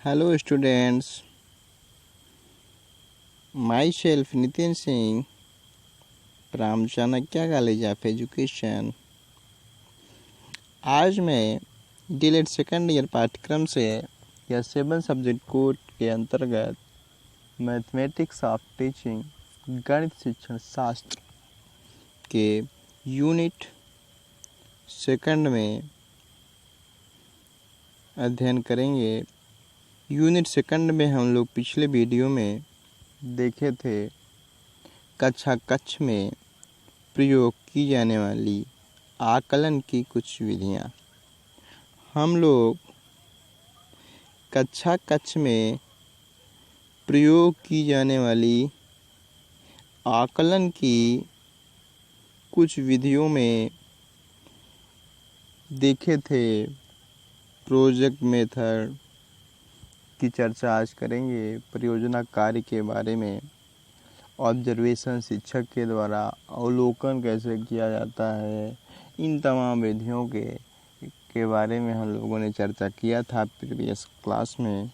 Hello students, myself Nitin Singh from Chanakya college of education. आज मैं डीलेट second year पाठ्यक्रम से या 7 सब्जेक्ट कोर्स के अंतर्गत मैथमेटिक्स ऑफ टीचिंग गणित शिक्षण शास्त्र के यूनिट सेकंड में अध्ययन करेंगे। यूनिट सेकंड में हम लोग पिछले वीडियो में देखे थे कक्षा कक्ष में प्रयोग की जाने वाली आकलन की कुछ विधियां। हम लोग कक्षा कक्ष में प्रयोग की जाने वाली आकलन की कुछ विधियों में देखे थे प्रोजेक्ट मेथड की चर्चा आज करेंगे। परियोजना कार्य के बारे में ऑब्जर्वेशन शिक्षक के द्वारा अवलोकन कैसे किया जाता है, इन तमाम विधियों के बारे में हम लोगों ने चर्चा किया था प्रीवियस क्लास में।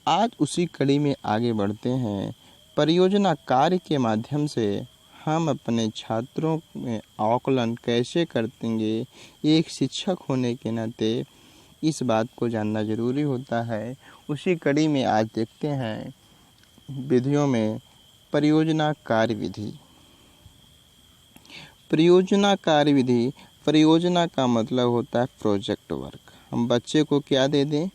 आज उसी कड़ी में आगे बढ़ते हैं। परियोजना कार्य के माध्यम से हम अपने छात्रों में आकलन कैसे करेंगे, एक शिक्षक होने के नाते इस बात को जानना ज़रूरी होता है। उसी कड़ी में आज देखते हैं विधियों में परियोजना कार्य विधि। परियोजना कार्य विधि, परियोजना का मतलब होता है प्रोजेक्ट वर्क। हम बच्चे को क्या दे दें,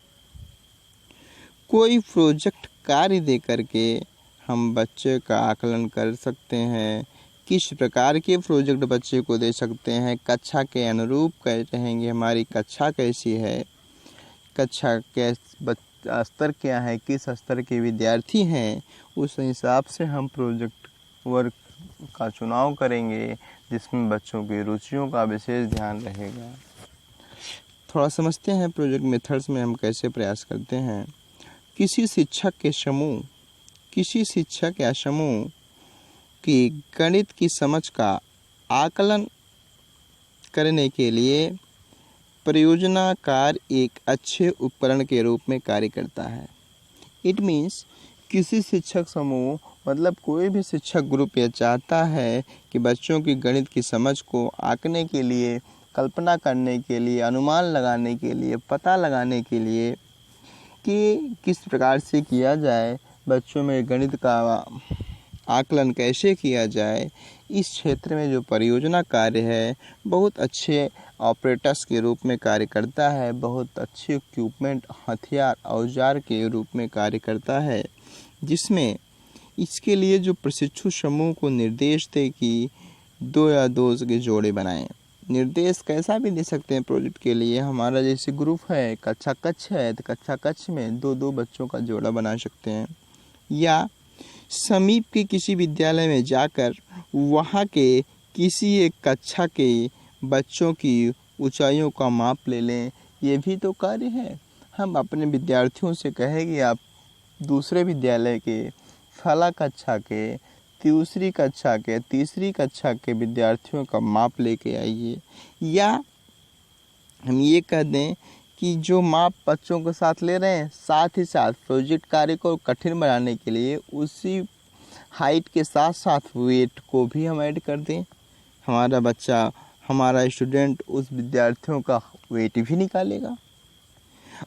कोई प्रोजेक्ट कार्य दे करके हम बच्चे का आकलन कर सकते हैं। किस प्रकार के प्रोजेक्ट बच्चे को दे सकते हैं, कक्षा के अनुरूप कैसे रहेंगे, हमारी कक्षा कैसी है, कक्षा के स्तर क्या है, किस स्तर के विद्यार्थी हैं, उस हिसाब से हम प्रोजेक्ट वर्क का चुनाव करेंगे जिसमें बच्चों की रुचियों का विशेष ध्यान रहेगा। थोड़ा समझते हैं प्रोजेक्ट मेथड्स में हम कैसे प्रयास करते हैं। किसी शिक्षक या समूह की गणित की समझ का आकलन करने के लिए परियोजना कार्य एक अच्छे उपकरण के रूप में कार्य करता है। इट मीन्स किसी शिक्षक समूह मतलब कोई भी शिक्षक ग्रुप यह चाहता है कि बच्चों की गणित की समझ को आंकने के लिए, कल्पना करने के लिए, अनुमान लगाने के लिए, पता लगाने के लिए कि किस प्रकार से किया जाए, बच्चों में गणित का आकलन कैसे किया जाए, इस क्षेत्र में जो परियोजना कार्य है बहुत अच्छे ऑपरेटर्स के रूप में कार्य करता है, बहुत अच्छे इक्विपमेंट, हथियार, औजार के रूप में कार्य करता है, जिसमें इसके लिए जो प्रशिक्षु समूह को निर्देश दे कि 2 या 2 के जोड़े बनाएं। निर्देश कैसा भी दे सकते हैं प्रोजेक्ट के लिए। हमारा जैसे ग्रुप है, कक्षा कक्ष है, तो कक्षा कक्ष में 2-2 बच्चों का जोड़ा बना सकते हैं, या समीप के किसी विद्यालय में जाकर वहाँ के किसी एक कक्षा के बच्चों की ऊंचाइयों का माप ले लें। ये भी तो कार्य है। हम अपने विद्यार्थियों से कहें कि आप दूसरे विद्यालय के फला कक्षा के, दूसरी कक्षा के, तीसरी कक्षा के विद्यार्थियों का माप लेके आइए, या हम ये कह दें कि जो माप बच्चों के साथ ले रहे हैं, साथ ही साथ प्रोजेक्ट कार्य को कठिन बनाने के लिए उसी हाइट के साथ साथ वेट को भी हम ऐड कर दें। हमारा बच्चा, हमारा स्टूडेंट उस विद्यार्थियों का वेट भी निकालेगा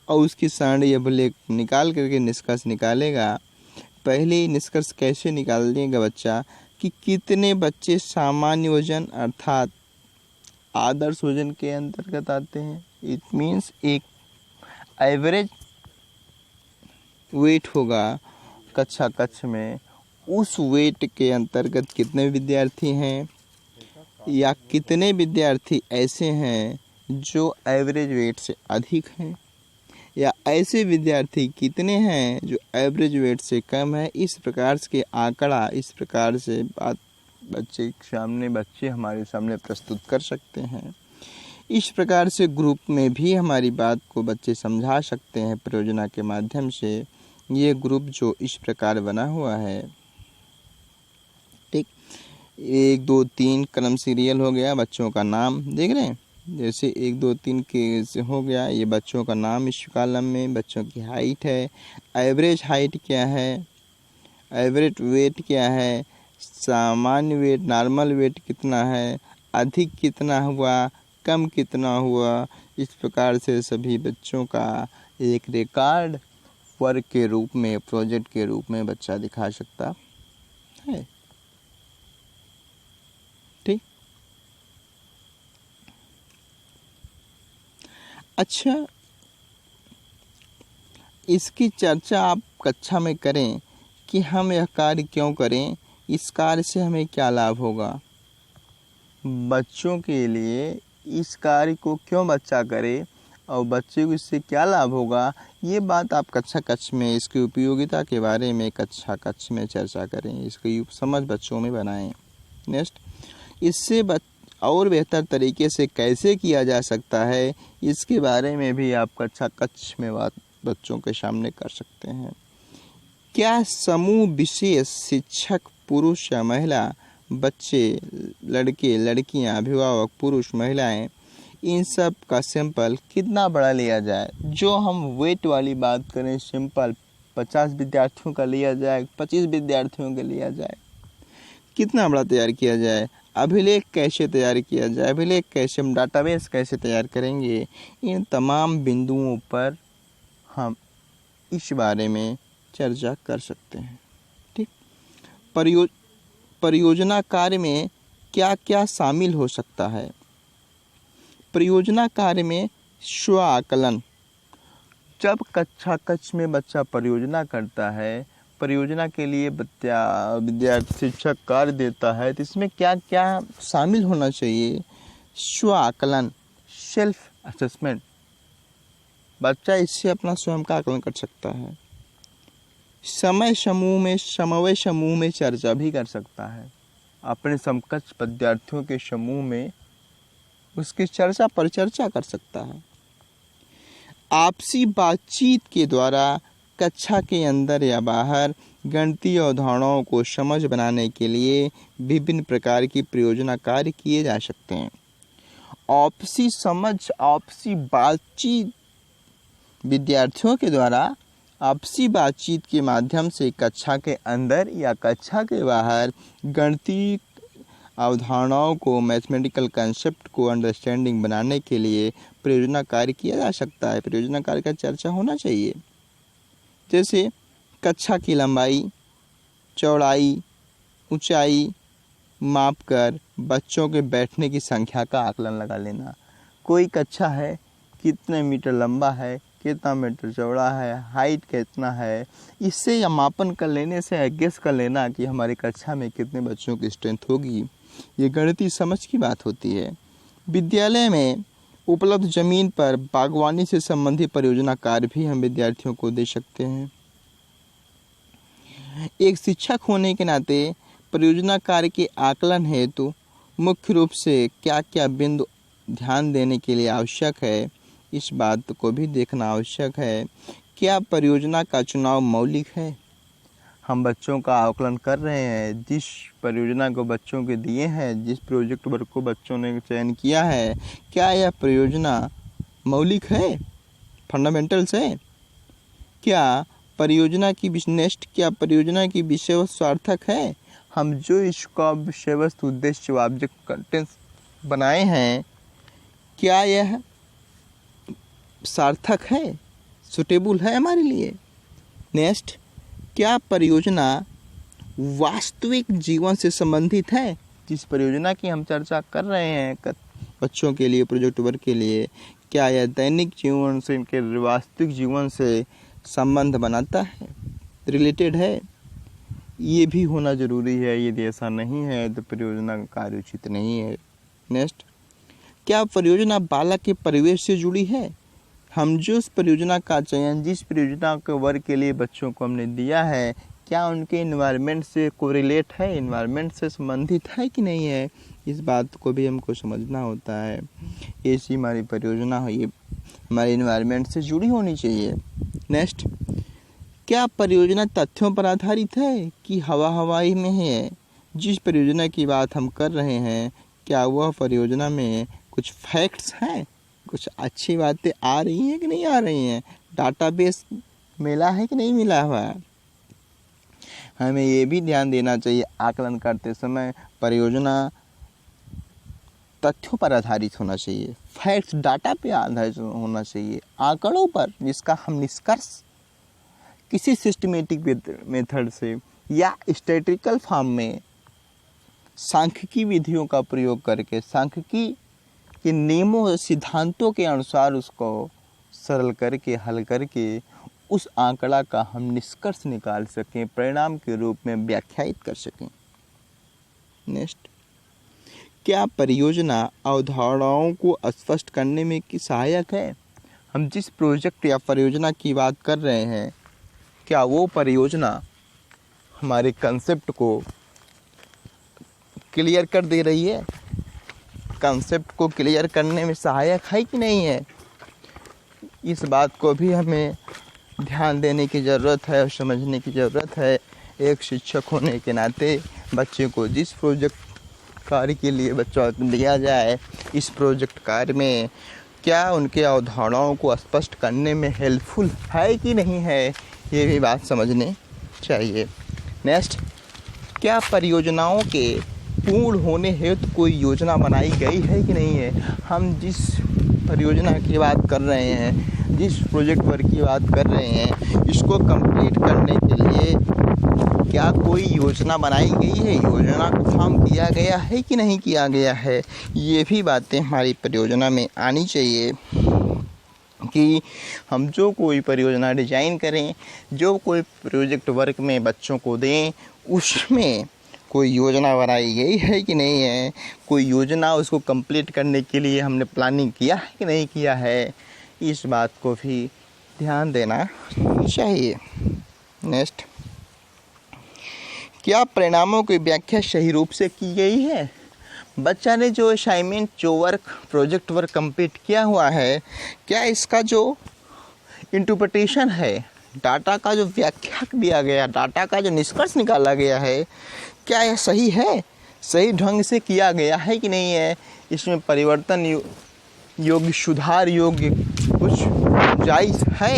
और उसकी सारणी या बुलेट निकाल करके निष्कर्ष निकालेगा। पहले ही निष्कर्ष कैसे निकाल देगा बच्चा कि कितने बच्चे सामान्य वजन अर्थात आदर्श वजन के अंतर्गत आते हैं। इट मीन्स एक एवरेज वेट होगा कक्षा कक्ष में, उस वेट के अंतर्गत कितने विद्यार्थी हैं या कितने विद्यार्थी ऐसे हैं जो एवरेज वेट से अधिक हैं, या ऐसे विद्यार्थी कितने हैं जो एवरेज वेट से कम है। इस प्रकार के आंकड़ा, इस प्रकार से बात बच्चे हमारे सामने प्रस्तुत कर सकते हैं। इस प्रकार से ग्रुप में भी हमारी बात को बच्चे समझा सकते हैं परियोजना के माध्यम से। ये ग्रुप जो इस प्रकार बना हुआ है, ठीक, 1 2 3 क्रम सीरियल हो गया, बच्चों का नाम देख रहे हैं, जैसे 1 2 3 के से हो गया, ये बच्चों का नाम इस कॉलम में, बच्चों की हाइट है, एवरेज हाइट क्या है, एवरेज वेट क्या है, सामान्य वेट नॉर्मल वेट कितना है, अधिक कितना हुआ, कम कितना हुआ। इस प्रकार से सभी बच्चों का एक रिकॉर्ड वर्क के रूप में, प्रोजेक्ट के रूप में बच्चा दिखा सकता है। ठीक। अच्छा, इसकी चर्चा आप कक्षा में करें कि हम यह कार्य क्यों करें, इस कार्य से हमें क्या लाभ होगा, बच्चों के लिए इस कार्य को क्यों बच्चा करे और बच्चे को इससे क्या लाभ होगा, ये बात आप कक्षा कक्ष में इसकी उपयोगिता के बारे में कक्षा कक्ष में चर्चा करें, इसकी समझ बच्चों में बनाएं। नेक्स्ट, इससे और बेहतर तरीके से कैसे किया जा सकता है, इसके बारे में भी आप कक्षा कक्ष में बात बच्चों के सामने कर सकते हैं। क्या समूह विशेष शिक्षक, पुरुष या महिला, बच्चे, लड़के, लड़कियां, अभिभावक, पुरुष, महिलाएं, इन सब का सैंपल कितना बड़ा लिया जाए। जो हम वेट वाली बात करें, सैंपल 50 विद्यार्थियों का लिया जाए, 25 विद्यार्थियों का लिया जाए, कितना बड़ा तैयार किया जाए, अभिलेख कैसे तैयार किया जाए, अभिलेख कैसे, हम डाटाबेस कैसे तैयार करेंगे, इन तमाम बिंदुओं पर हम इस बारे में चर्चा कर सकते हैं। ठीक। परियोजना कार्य में क्या क्या शामिल हो सकता है। परियोजना कार्य में स्व आकलन। जब कक्षा कक्ष में बच्चा परियोजना करता है, परियोजना के लिए विद्यार्थी शिक्षक कार्य देता है, तो इसमें क्या क्या शामिल होना चाहिए। स्व आकलन, सेल्फ असेसमेंट, बच्चा इससे अपना स्वयं का आकलन कर सकता है। समन्वय समूह में चर्चा भी कर सकता है, अपने समकक्ष विद्यार्थियों के समूह में उसकी चर्चा पर चर्चा कर सकता है। आपसी बातचीत के द्वारा कक्षा के अंदर या बाहर गणितीय अवधारणाओं को समझ बनाने के लिए विभिन्न प्रकार की परियोजना कार्य किए जा सकते हैं। आपसी समझ, आपसी बातचीत, विद्यार्थियों के द्वारा आपसी बातचीत के माध्यम से कक्षा के अंदर या कक्षा के बाहर गणितीय अवधारणाओं को, मैथमेटिकल कंसेप्ट को अंडरस्टैंडिंग बनाने के लिए परियोजना कार्य किया जा सकता है। परियोजना कार्य का चर्चा होना चाहिए। जैसे कक्षा की लंबाई, चौड़ाई, ऊंचाई मापकर बच्चों के बैठने की संख्या का आकलन लगा लेना। कोई कक्षा है, कितने मीटर लंबा है, कितना मीटर चौड़ा है, हाइट कितना है, इससे या मापन कर लेने से गेस कर लेना कि हमारी कक्षा में कितने बच्चों की स्ट्रेंथ होगी। ये गणितीय समझ की बात होती है। विद्यालय में उपलब्ध जमीन पर बागवानी से संबंधित परियोजना कार्य भी हम विद्यार्थियों को दे सकते हैं। एक शिक्षक होने के नाते परियोजना कार्य के आकलन हेतु मुख्य रूप से क्या क्या बिंदु ध्यान देने के लिए आवश्यक है, इस बात को भी देखना आवश्यक है। क्या परियोजना का चुनाव मौलिक है। हम बच्चों का आकलन कर रहे हैं, जिस परियोजना को बच्चों के दिए हैं, जिस प्रोजेक्ट वर्क को बच्चों ने चयन किया है, क्या यह परियोजना मौलिक है, फंडामेंटल्स है। क्या परियोजना की क्या परियोजना की विषय वस्तु सार्थक है। हम जो इसका विषय वस्तु, उद्देश्य, ऑब्जेक्ट, कंटेंट बनाए हैं, क्या यह सार्थक है, सुटेबल है हमारे लिए। नेक्स्ट, क्या परियोजना वास्तविक जीवन से संबंधित है। जिस परियोजना की हम चर्चा कर रहे हैं बच्चों के लिए, प्रोजेक्ट वर्क के लिए, क्या यह दैनिक जीवन से, इनके वास्तविक जीवन से संबंध बनाता है, रिलेटेड है। ये भी होना जरूरी है। यदि ऐसा नहीं है तो परियोजना का कार्य उचित नहीं है। नेक्स्ट, क्या परियोजना बालक के परिवेश से जुड़ी है। हम जो परियोजना का चयन, जिस परियोजना के वर्क के लिए बच्चों को हमने दिया है, क्या उनके इन्वायरमेंट से कोरिलेट है, इन्वायरमेंट से संबंधित है कि नहीं है, इस बात को भी हमको समझना होता है। ऐसी हमारी परियोजना हो, ये हमारे इन्वायरमेंट से जुड़ी होनी चाहिए। नेक्स्ट, क्या परियोजना तथ्यों पर आधारित है कि हवाई में है। जिस परियोजना की बात हम कर रहे हैं, क्या वह परियोजना में कुछ फैक्ट्स हैं, कुछ अच्छी बातें आ रही हैं कि नहीं आ रही हैं, डाटाबेस मिला है कि नहीं मिला हुआ है। हमें ये भी ध्यान देना चाहिए आकलन करते समय परियोजना तथ्यों पर आधारित होना चाहिए, फैक्ट्स डाटा पे आधारित होना चाहिए, आंकड़ों पर, जिसका हम निष्कर्ष किसी सिस्टमेटिक मेथड से या स्टैटिस्टिकल फॉर्म में सांख्यिकी विधियों का प्रयोग करके सांख्यिकी के नियमों और सिद्धांतों के अनुसार उसको सरल करके हल करके उस आंकड़ा का हम निष्कर्ष निकाल सकें, परिणाम के रूप में व्याख्यायित कर सकें। नेक्स्ट, क्या परियोजना अवधारणाओं को स्पष्ट करने में की सहायक है? हम जिस प्रोजेक्ट या परियोजना की बात कर रहे हैं, क्या वो परियोजना हमारे कंसेप्ट को क्लियर कर दे रही है, कंसेप्ट को क्लियर करने में सहायक है कि नहीं है? इस बात को भी हमें ध्यान देने की ज़रूरत है और समझने की ज़रूरत है। एक शिक्षक होने के नाते बच्चे को जिस प्रोजेक्ट कार्य के लिए बच्चा दिया जाए, इस प्रोजेक्ट कार्य में क्या उनके अवधारणाओं को स्पष्ट करने में हेल्पफुल है कि नहीं है, ये भी बात समझनी चाहिए। नेक्स्ट, क्या परियोजनाओं के पूर्ण होने हेतु कोई योजना बनाई गई है कि नहीं है? हम जिस परियोजना की बात कर रहे हैं, जिस प्रोजेक्ट वर्क की बात कर रहे हैं, इसको कंप्लीट करने के लिए क्या कोई योजना बनाई गई है, योजना को फॉर्म किया गया है कि नहीं किया गया है? ये भी बातें हमारी परियोजना में आनी चाहिए कि हम जो कोई परियोजना डिजाइन करें, जो कोई प्रोजेक्ट वर्क में बच्चों को दें, उसमें कोई योजना बनाई गई है कि नहीं है, कोई योजना उसको कंप्लीट करने के लिए हमने प्लानिंग किया है कि नहीं किया है, इस बात को भी ध्यान देना चाहिए। नेक्स्ट, क्या परिणामों की व्याख्या सही रूप से की गई है? बच्चा ने जो असाइनमेंट, जो वर्क, प्रोजेक्ट वर्क कंप्लीट किया हुआ है, क्या इसका जो इंटरप्रिटेशन है, डाटा का जो व्याख्या दिया गया, डाटा का जो निष्कर्ष निकाला गया है, क्या यह सही है, सही ढंग से किया गया है कि नहीं है? इसमें परिवर्तन योग्य, सुधार योग्य कुछ जायज़ है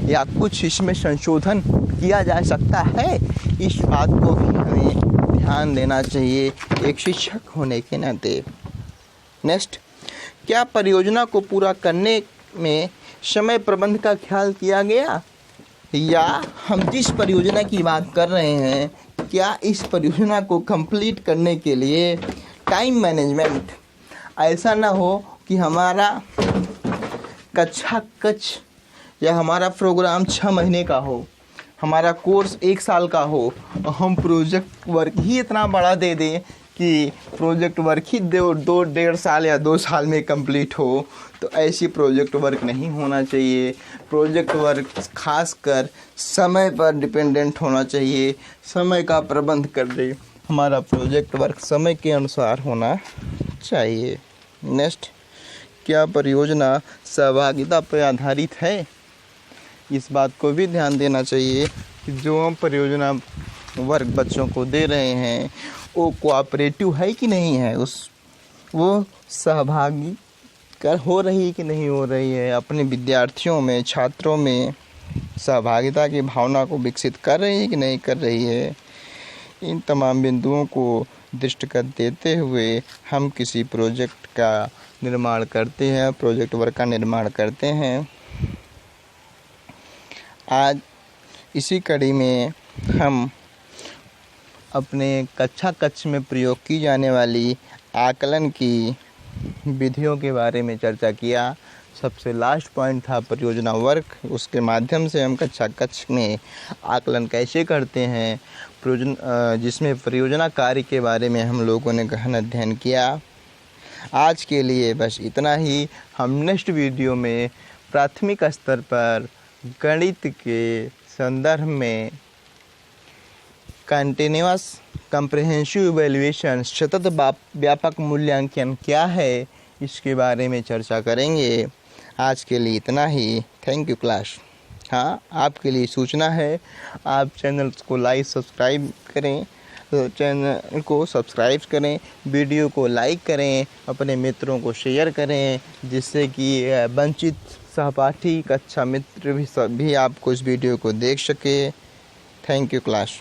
या कुछ इसमें संशोधन किया जा सकता है, इस बात को भी हमें ध्यान देना चाहिए एक शिक्षक होने के नाते। नेक्स्ट, क्या परियोजना को पूरा करने में समय प्रबंध का ख्याल किया गया, या हम जिस परियोजना की बात कर रहे हैं, क्या इस परियोजना को कंप्लीट करने के लिए टाइम मैनेजमेंट ऐसा ना हो कि हमारा कच्छ या हमारा प्रोग्राम 6 महीने का हो, हमारा कोर्स 1 साल का हो और हम प्रोजेक्ट वर्क ही इतना बड़ा दे दें कि प्रोजेक्ट वर्क ही 2-1.5 साल या 2 साल में कंप्लीट हो, तो ऐसी प्रोजेक्ट वर्क नहीं होना चाहिए। प्रोजेक्ट वर्क खासकर समय पर डिपेंडेंट होना चाहिए, समय का प्रबंध कर दे, हमारा प्रोजेक्ट वर्क समय के अनुसार होना चाहिए। नेक्स्ट, क्या परियोजना सहभागिता पर आधारित है? इस बात को भी ध्यान देना चाहिए कि जो हम परियोजना वर्क बच्चों को दे रहे हैं वो कोऑपरेटिव है कि नहीं है, वो सहभागी हो रही है कि नहीं हो रही है, अपने विद्यार्थियों में, छात्रों में सहभागिता की भावना को विकसित कर रही है कि नहीं कर रही है। इन तमाम बिंदुओं को दृष्टिगत देते हुए हम किसी प्रोजेक्ट का निर्माण करते हैं, प्रोजेक्ट वर्क का निर्माण करते हैं। आज इसी कड़ी में हम अपने कक्षा में प्रयोग की जाने वाली आकलन की विधियों के बारे में चर्चा किया। सबसे लास्ट पॉइंट था परियोजना वर्क, उसके माध्यम से हम कक्षा में आकलन कैसे करते हैं, जिसमें परियोजना कार्य के बारे में हम लोगों ने गहन अध्ययन किया। आज के लिए बस इतना ही। हम नेक्स्ट वीडियो में प्राथमिक स्तर पर गणित के संदर्भ में कंटिन्यूअस कम्प्रिहेंसिव इवैल्यूएशन, सतत व्यापक मूल्यांकन क्या है, इसके बारे में चर्चा करेंगे। आज के लिए इतना ही। Thank you class. हाँ, आपके लिए सूचना है, आप चैनल को लाइक सब्सक्राइब करें, चैनल को सब्सक्राइब करें, वीडियो को लाइक करें, अपने मित्रों को शेयर करें, जिससे कि वंचित सहपाठी कक्षा मित्र भी आपको इस वीडियो को देख सके। Thank you class.